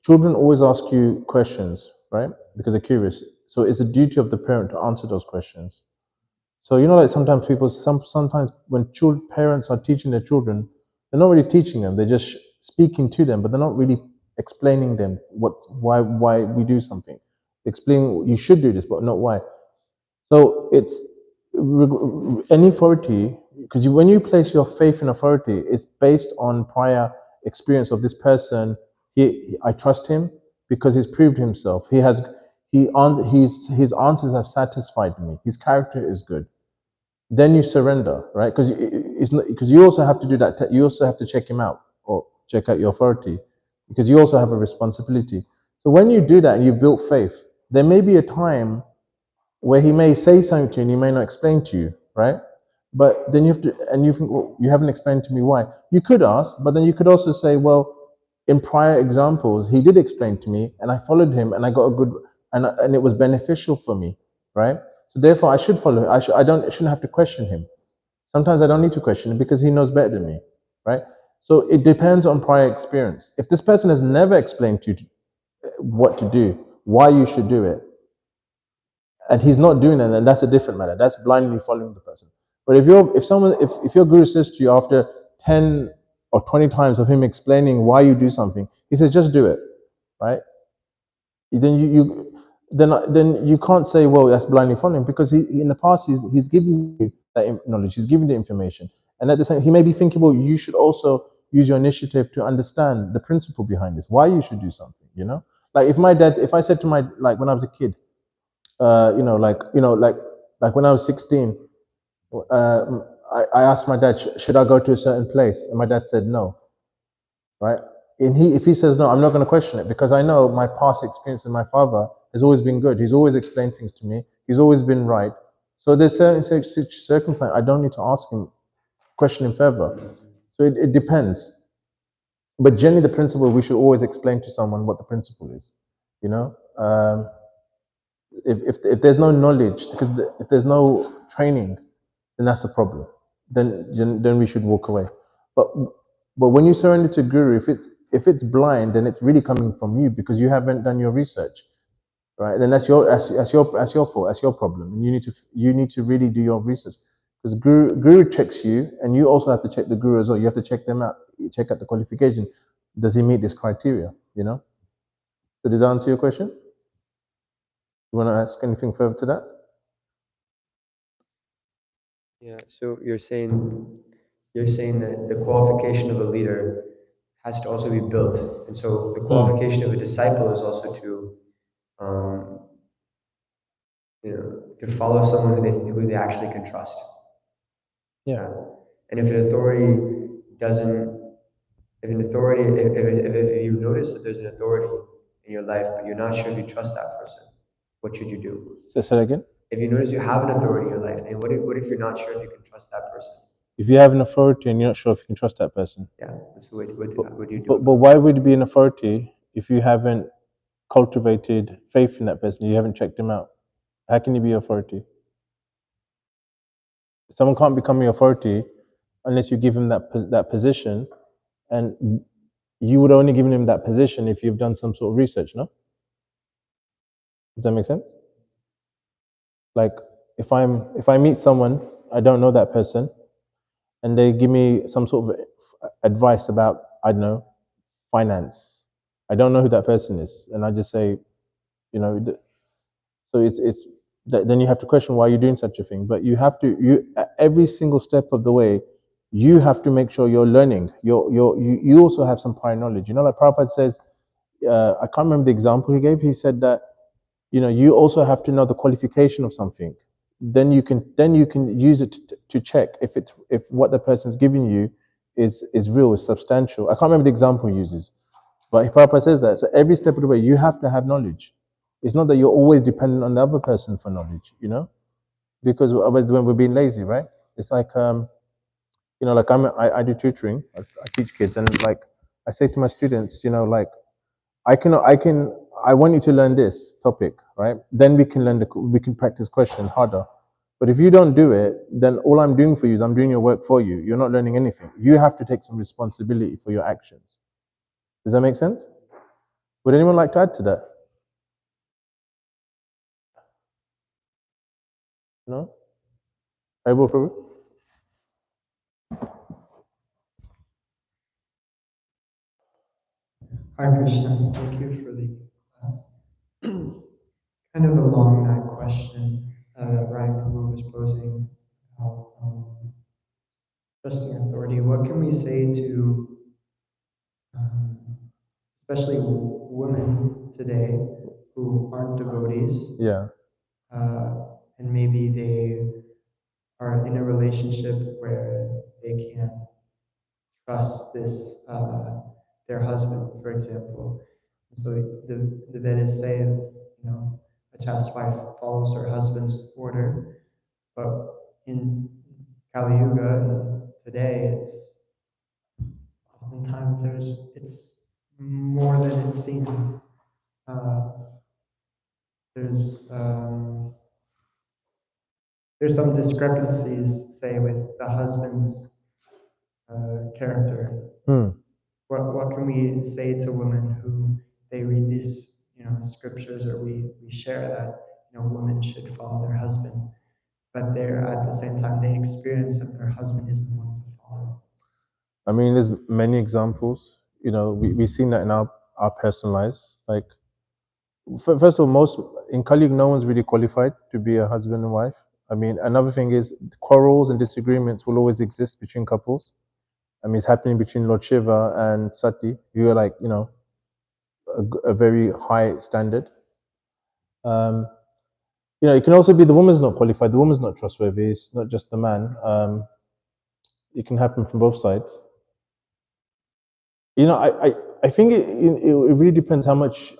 children always ask you questions, right? Because they're curious. So it's the duty of the parent to answer those questions. So like sometimes sometimes when parents are teaching their children, they're not really teaching them. They're just speaking to them, but they're not really explaining them why we do something. Explaining you should do this, but not why. So it's any authority, because when you place your faith in authority, it's based on prior experience of this person. I trust him because he's proved himself. His answers have satisfied me. His character is good. Then you surrender, right? Because you also have to do that. You also have to check him out or check out your authority, because you also have a responsibility. So when you do that and you've built faith, there may be a time where he may say something to you and he may not explain to you, right? But then you have to, and you think, well, you haven't explained to me why. You could ask, but then you could also say, well, in prior examples, he did explain to me, and I followed him, and I got a good, and it was beneficial for me, right? So therefore, I should follow him. I shouldn't have to question him. Sometimes I don't need to question him because he knows better than me, right? So it depends on prior experience. If this person has never explained to you what to do, why you should do it, and he's not doing it, then that's a different matter. That's blindly following the person. But if your guru says to you after 10 or 20 times of him explaining why you do something, he says just do it, right? Then you can't say, well, that's blindly following, because he in the past he's giving you that knowledge, he's giving the information, and at the same he may be thinking, well, you should also use your initiative to understand the principle behind this, why you should do something. Like if I said to my, like when I was a kid, like when I was 16, I asked my dad, should I go to a certain place? And my dad said no, right? And if he says no, I'm not going to question it, because I know my past experience with my father has always been good. He's always explained things to me. He's always been right. So there's certain circumstances I don't need to ask him, question him further. So it depends. But generally, the principle, we should always explain to someone what the principle is. If there's no knowledge, because if there's no training, then that's a problem. Then we should walk away. But when you surrender to guru, if it's blind, then it's really coming from you, because you haven't done your research, right? Then that's your fault. That's your problem, and you need to really do your research, because guru checks you, and you also have to check the guru as well. You have to check them out. You check out the qualification. Does he meet this criteria? So does that answer your question? You want to ask anything further to that? Yeah. So you're saying that the qualification of a leader has to also be built, and so the qualification of a disciple is also to follow someone who they actually can trust. Yeah. And if an authority doesn't, if you notice that there's an authority in your life, but you're not sure if you trust that person, what should you do? Say that again. If you notice you have an authority in your life, and what if you're not sure if you can trust that person? If you have an authority and you're not sure if you can trust that person. Yeah. So what do you do? But why would it be an authority if you haven't cultivated faith in that person? You haven't checked him out. How can he be authority? Someone can't become your authority unless you give him that position, and you would only give him that position if you've done some sort of research. No, does that make sense? Like if I meet someone, I don't know that person, and they give me some sort of advice about, I don't know, finance. I don't know who that person is, and I just say, you know, so it's then you have to question why you're doing such a thing. But you at every single step of the way, you have to make sure you're learning. You also have some prior knowledge. You know, like Prabhupada says, I can't remember the example he gave. He said that, you know, you also have to know the qualification of something. Then you can use it to check if what the person's giving you is real, is substantial. I can't remember the example he uses, but Prabhupada says that. So every step of the way, you have to have knowledge. It's not that you're always dependent on the other person for knowledge, you know, because otherwise when we're being lazy, right? It's like, you know, like I do tutoring. I teach kids, and like I say to my students, you know, like I want you to learn this topic, right? Then we can practice question harder. But if you don't do it, then all I'm doing for you is I'm doing your work for you. You're not learning anything. You have to take some responsibility for your actions. Does that make sense? Would anyone like to add to that? No? I will, Prabhu. Hare Krishna, thank you for the class. Kind of along that question that Ryan Prabhu was posing about trusting authority, what can we say to especially women today who aren't devotees? Yeah. And maybe they are in a relationship where they can't trust this their husband, for example. So the Vedas say, you know, a chaste wife follows her husband's order, but in Kali Yuga today, it's oftentimes it's more than it seems. There's some discrepancies, say, with the husband's character. What can we say to women who they read these, you know, scriptures, or we share that, you know, women should follow their husband, but they're at the same time they experience that their husband isn't one to follow. I mean, there's many examples. You know, we've seen that in our personal lives. Like, first of all, most in Kali Yuga, no one's really qualified to be a husband and wife. I mean, another thing is quarrels and disagreements will always exist between couples. I mean, it's happening between Lord Shiva and Sati, who are like, you know, a very high standard. You know, it can also be the woman's not qualified, the woman's not trustworthy. It's not just the man. It can happen from both sides. You know, I think it really depends how much,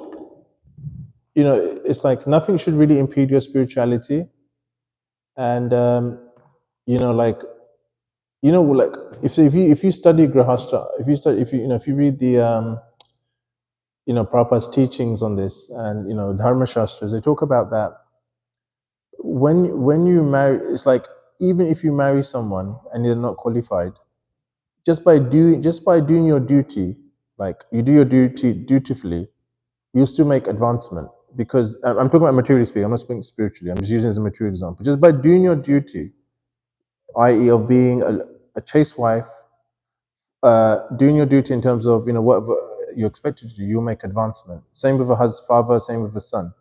you know, it's like nothing should really impede your spirituality. And, you know, like, you know, like if you study Grahastha, if you read the, you know, Prabhupada's teachings on this, and, you know, Dharma Shastras, they talk about that. When you marry, it's like, even if you marry someone and you're not qualified, just by doing your duty, like you do your duty dutifully, you still make advancement. Because I'm talking about materially speaking, I'm not speaking spiritually, I'm just using it as a material example. Just by doing your duty, i.e. of being a chaste wife, doing your duty in terms of, you know, whatever you're expected to do, you'll make advancement. Same with a father, same with a son.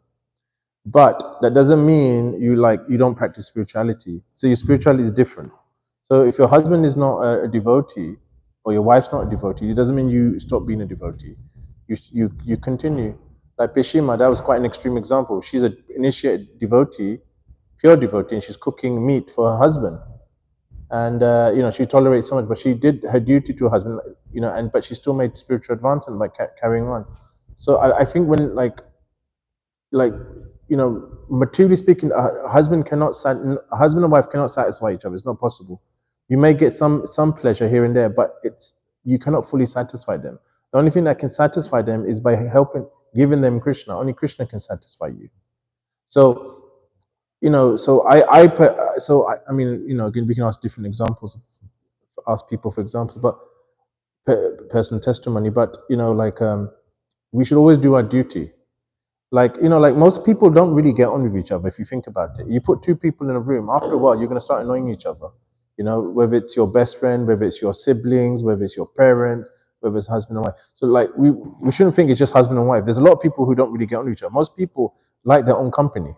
But that doesn't mean you don't practice spirituality. So your spirituality is different. So if your husband is not a devotee, or your wife's not a devotee, it doesn't mean you stop being a devotee. You continue. Like Peshima, that was quite an extreme example. She's an initiated devotee, pure devotee, and she's cooking meat for her husband. And you know, she tolerates so much, but she did her duty to her husband. You know, but she still made spiritual advancement by carrying on. So I think when like you know, materially speaking, a husband and wife cannot satisfy each other. It's not possible. You may get some pleasure here and there, but you cannot fully satisfy them. The only thing that can satisfy them is by giving them Krishna. Only Krishna can satisfy you. So, you know, I mean, you know, again, we can ask different examples ask people for examples, but personal testimony. But we should always do our duty. Like most people don't really get on with each other if you think about it. You put two people in a room, after a while you're going to start annoying each other. Whether it's your best friend, whether it's your siblings, whether it's your parents, whether it's husband and wife. So like we shouldn't think it's just husband and wife. There's a lot of people who don't really get on with each other. Most people like their own company.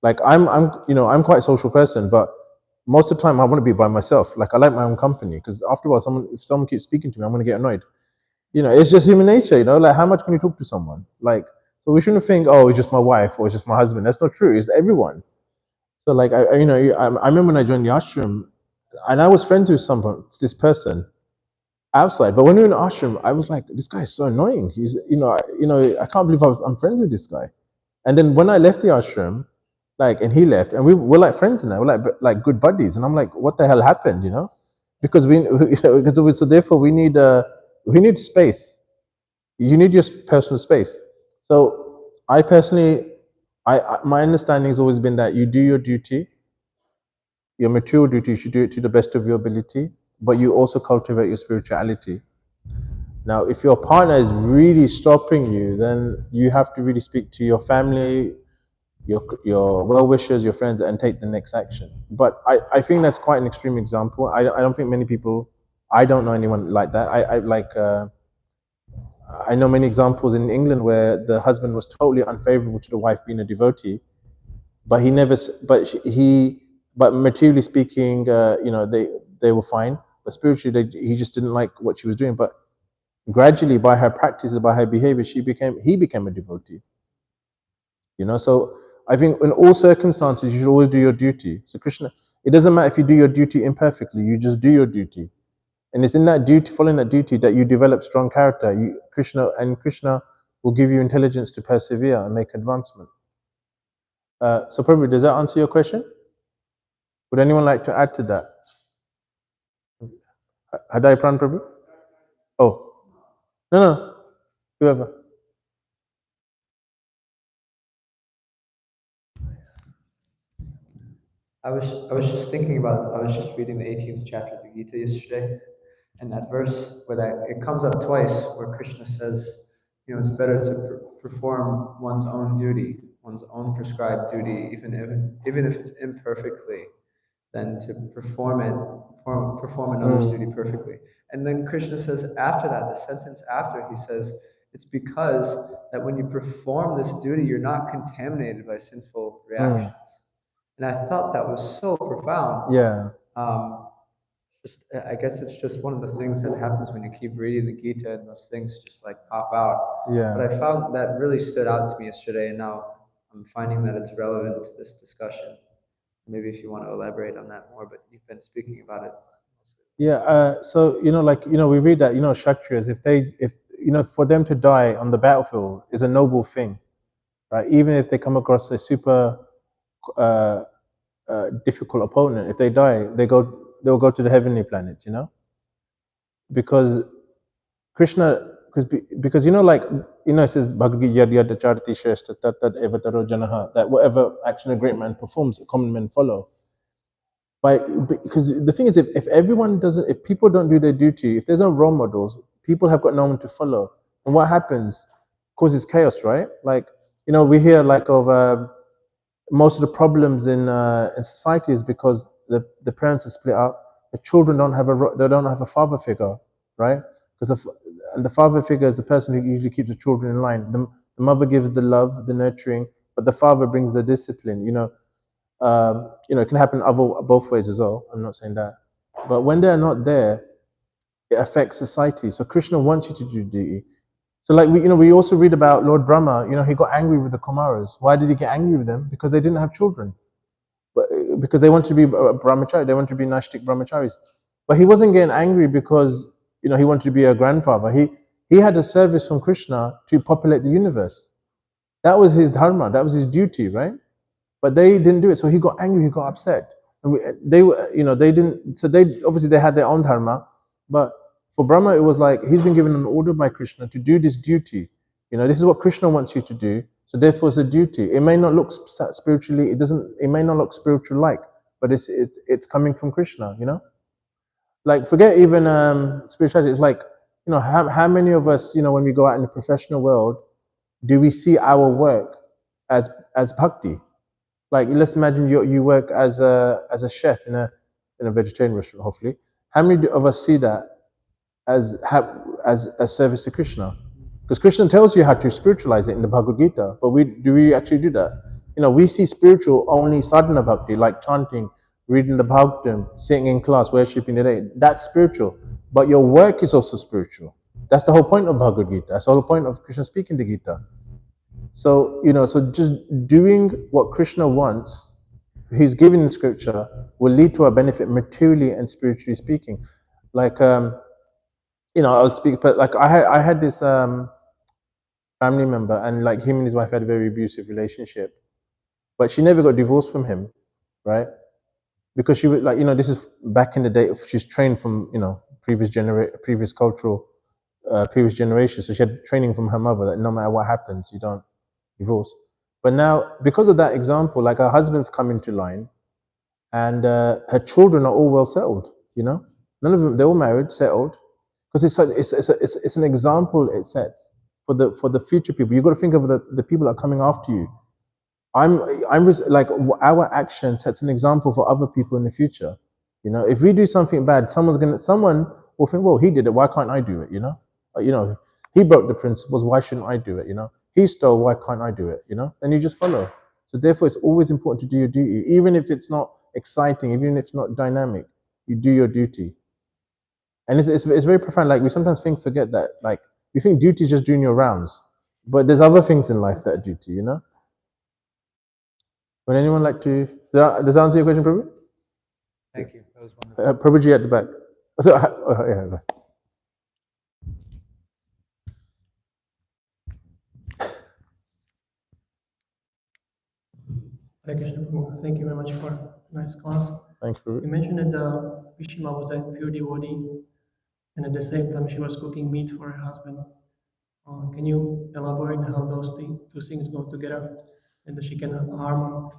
Like I'm quite a social person, but most of the time I want to be by myself. Like I like my own company, because after a while, if someone keeps speaking to me, I'm going to get annoyed. It's just human nature. Like how much can you talk to someone? Like, so we shouldn't think, oh, it's just my wife or it's just my husband. That's not true. It's everyone. So like I remember when I joined the ashram, and I was friends with this person outside. But when we were in the ashram, I was like, this guy is so annoying. He's I can't believe I'm friends with this guy. And then when I left the ashram, and he left, and we're like friends now. We're like good buddies. And I'm like, what the hell happened? Because so therefore we need space. You need your personal space. So I personally, my understanding has always been that you do your duty, your material duty. You should do it to the best of your ability, but you also cultivate your spirituality. Now, if your partner is really stopping you, then you have to really speak to your family, your well-wishers, your friends, and take the next action. But I think that's quite an extreme example. I don't think many people, I don't know anyone like that. I know many examples in England where the husband was totally unfavorable to the wife being a devotee, but he never, but materially speaking, they were fine, but spiritually he just didn't like what she was doing. But gradually, by her practices, by her behavior, he became a devotee. So I think in all circumstances, you should always do your duty. So Krishna, it doesn't matter if you do your duty imperfectly, you just do your duty. And it's in that duty, following that duty, that you develop strong character. Krishna will give you intelligence to persevere and make advancement. So Prabhu, does that answer your question? Would anyone like to add to that? Hadai Pran Prabhu? Oh. No. Whoever. I was just thinking about, I was just reading the 18th chapter of the Gita yesterday, and that verse it comes up twice, where Krishna says, it's better to perform one's own duty, one's own prescribed duty, even if it's imperfectly, than to perform another's duty perfectly. And then Krishna says after that, the sentence after, he says, it's because that when you perform this duty, you're not contaminated by sinful reactions. And I thought that was so profound. Yeah. I guess it's just one of the things that happens when you keep reading the Gita, and those things just like pop out. Yeah. But I found that really stood out to me yesterday, and now I'm finding that it's relevant to this discussion. Maybe if you want to elaborate on that more, but you've been speaking about it. Yeah. So we read that Kshatriyas, if for them to die on the battlefield is a noble thing, right? Even if they come across a super difficult opponent, if they die, they'll go to the heavenly planets, because Krishna, because it says Bhagavad Yad Charti Shrestha Tat Tat Evataro Janaha, that whatever action a great man performs, common men follow. Because the thing is, if people don't do their duty, if there's no role models, people have got no one to follow, and what happens causes chaos, right? We hear of most of the problems in society is because the parents are split up. The children don't have a father figure, right? Because the father figure is the person who usually keeps the children in line. The mother gives the love, the nurturing, but the father brings the discipline. It can happen both ways as well. I'm not saying that, but when they're not there, it affects society. So Krishna wants you to do duty. So we also read about Lord Brahma. He got angry with the Kumaras. Why did he get angry with them? Because they didn't have children. But because they wanted to be brahmachari, they wanted to be Nashtik brahmacharis. But he wasn't getting angry because he wanted to be a grandfather. He had a service from Krishna to populate the universe. That was his dharma. That was his duty, right? But they didn't do it, so he got angry. He got upset, and they didn't. So they obviously had their own dharma, but for Brahma, it was like he's been given an order by Krishna to do this duty. This is what Krishna wants you to do. So therefore, it's a duty. It may not look spiritually. It may not look spiritual like, but it's coming from Krishna. Like forget even spirituality. It's like, you know, how many of us, you know, when we go out in the professional world, do we see our work as bhakti? Like let's imagine you work as a chef in a vegetarian restaurant. Hopefully, how many of us see that as as a service to Krishna? Because Krishna tells you how to spiritualize it in the Bhagavad Gita, but we actually do that? You know, we see spiritual only sadhana bhakti, like chanting, reading the Bhagavatam, sitting in class, worshipping the day. That's spiritual, but your work is also spiritual. That's the whole point of Bhagavad Gita. That's the whole point of Krishna speaking the Gita. So, you know, so just doing what Krishna wants, he's given in scripture, will lead to our benefit materially and spiritually speaking. Like, you know, I'll speak, but like I had this family member, and like him and his wife had a very abusive relationship, but she never got divorced from him, right? Because she was like, you know, this is back in the day. She's trained from, you know, previous cultural, previous generations. So she had training from her mother that no matter what happens, you don't divorce. But now, because of that example, like her husband's come into line, and her children are all well settled. You know, none of them, they're all married, settled, because it's an example it sets for the future people. You've got to think of the people that are coming after you. Like our action sets an example for other people in the future. You know, if we do something bad, someone will think, well, he did it, why can't I do it? You know, he broke the principles, why shouldn't I do it? You know, he stole, why can't I do it? You know, and you just follow. So therefore, it's always important to do your duty, even if it's not exciting, even if it's not dynamic. You do your duty, and it's very profound. Like we sometimes forget that. Like we think duty is just doing your rounds, but there's other things in life that are duty. You know. Would anyone like to? Does that answer your question, Prabhu? Thank you. That was wonderful. Prabhuji at the back. So, yeah. Hare Krishna Prabhu. Thank you very much for a nice class. Thank you, You Prabhu. mentioned that Vishima was a pure devotee, and at the same time she was cooking meat for her husband. Can you elaborate how those two things go together, and that she can harm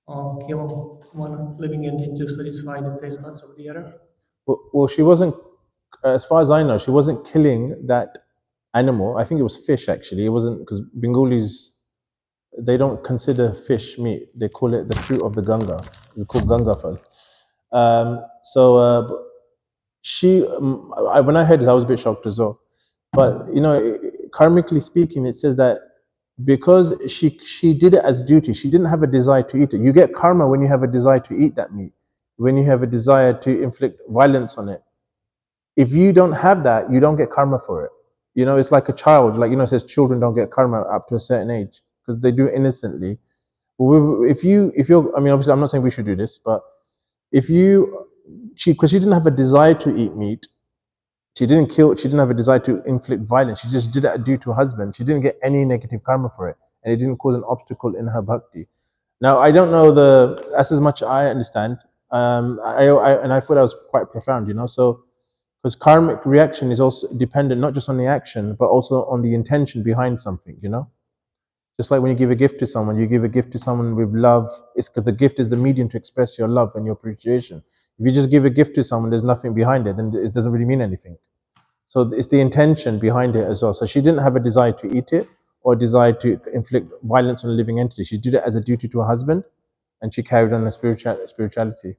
or kill one living entity to satisfy the taste buds of the other? Well, she wasn't, as far as I know, she wasn't killing that animal. I think it was fish actually. It wasn't, because Bengalis, they don't consider fish meat. They call it the fruit of the Ganga. It's called Ganga fal. When I heard this, I was a bit shocked as well. But you know, karmically speaking, it says that because she did it as duty, she didn't have a desire to eat it. You get karma when you have a desire to eat that meat, when you have a desire to inflict violence on it. If you don't have that, you don't get karma for it. You know, it's like a child. Like, you know, it says children don't get karma up to a certain age because they do it innocently. If you're, I mean, obviously, I'm not saying we should do this, but if you, because she didn't have a desire to eat meat, she didn't kill, she didn't have a desire to inflict violence. She just did it due to her husband. She didn't get any negative karma for it, and it didn't cause an obstacle in her bhakti. Now, I don't know that's as much I understand. And I thought that was quite profound, you know. So, because karmic reaction is also dependent not just on the action, but also on the intention behind something, you know. Just like when you give a gift to someone, you give a gift to someone with love. It's because the gift is the medium to express your love and your appreciation. If you just give a gift to someone, there's nothing behind it, then it doesn't really mean anything. So it's the intention behind it as well. So she didn't have a desire to eat it or desire to inflict violence on a living entity. She did it as a duty to her husband, and she carried on her spirituality.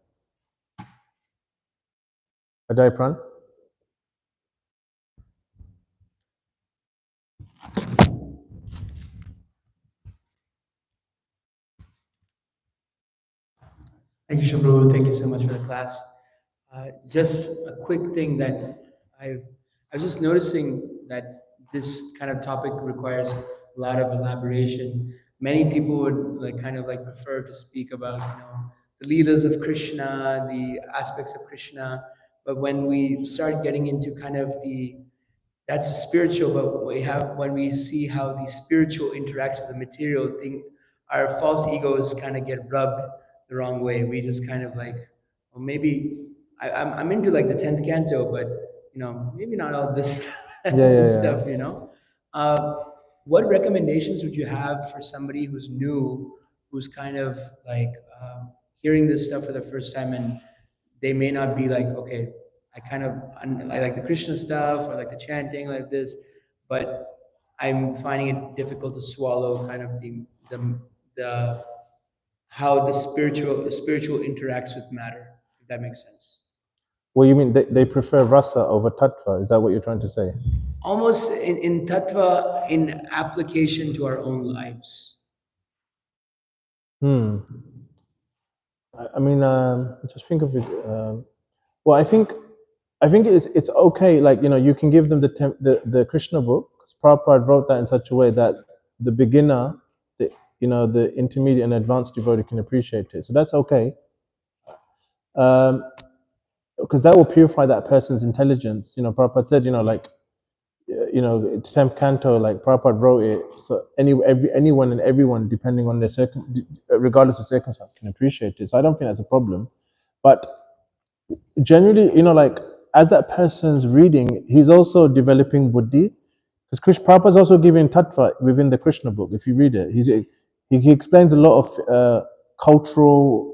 Adai Pran? Thank you, Prabhu. Thank you so much for the class. Just a quick thing that I was just noticing that this kind of topic requires a lot of elaboration. Many people would prefer to speak about the leelas of Krishna, the aspects of Krishna, but when we start getting into kind of that's the spiritual, but when we see how the spiritual interacts with the material thing, our false egos kind of get rubbed the wrong way. We just kind of like, well, maybe I'm into like the 10th canto, but maybe not all this this stuff. What recommendations would you have for somebody who's new, who's kind of like hearing this stuff for the first time, and they may not be like, okay, I like the Krishna stuff, I like the chanting like this, but I'm finding it difficult to swallow kind of the how the spiritual interacts with matter, if that makes sense. Well, you mean they prefer rasa over tattva? Is that what you're trying to say? Almost in tattva, in application to our own lives. I mean, just think of it. Well, I think it's okay. Like, you can give them the Krishna book, because Prabhupada wrote that in such a way that the beginner, the intermediate and advanced devotee can appreciate it. So that's okay, because that will purify that person's intelligence. Prabhupada said, like, 10th canto, like Prabhupada wrote it, so anyone and everyone, depending on their regardless of circumstance, can appreciate it. So I don't think that's a problem. But generally, like, as that person's reading, he's also developing buddhi, because Krishna Prabhupada is also giving tattva within the Krishna book. If you read it, he explains a lot of cultural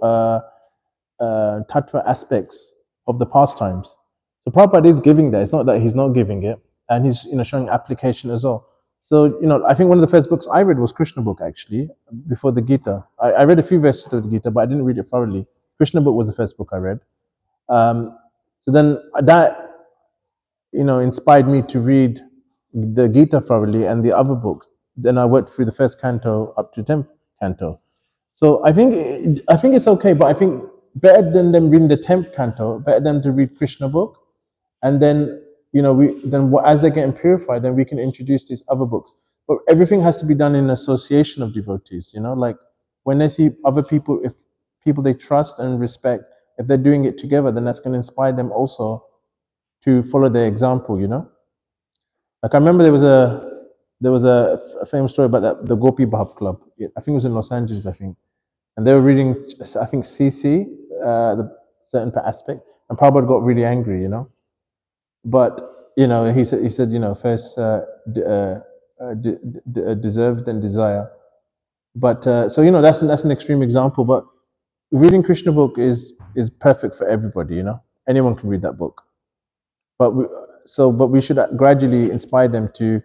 tattva aspects of the pastimes. So Prabhupada is giving that. It's not that he's not giving it, and he's showing application as well. So I think one of the first books I read was Krishna book, actually, before the Gita. I read a few verses of the Gita, but I didn't read it thoroughly. Krishna book was the first book I read. So then that inspired me to read the Gita thoroughly and the other books. Then I worked through the first canto up to 10th canto. So I think it's okay, but I think better than them reading the 10th canto, better than to read Krishna book, and then as they're getting purified, then we can introduce these other books. But everything has to be done in association of devotees. Like when they see other people, if people they trust and respect, if they're doing it together, then that's going to inspire them also to follow their example. Like I remember there was a famous story about the Gopi Bhav Club. I think it was in Los Angeles, and they were reading, I think, CC, the certain aspect, and Prabhupada got really angry, But he said, first deserve, then desire. But so that's an extreme example. But reading Krishna book is perfect for everybody. Anyone can read that book. But we should gradually inspire them to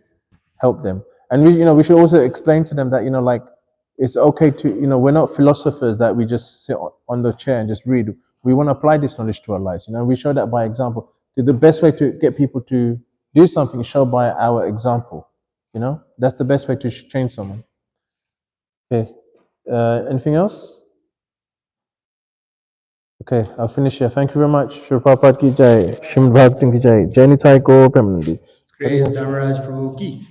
help them, and we should also explain to them that like it's okay to we're not philosophers that we just sit on the chair and just read. We want to apply this knowledge to our lives. We show that by example. The best way to get people to do something is show by our example. That's the best way to change someone. Okay. Anything else? Okay, I'll finish here. Thank you very much. Shri Prabhupada ki jai. Srimad Bhagavatam ki jai. Jai Nitai Gaur Premanandi. Praise Dharamrāja Prabhu ki.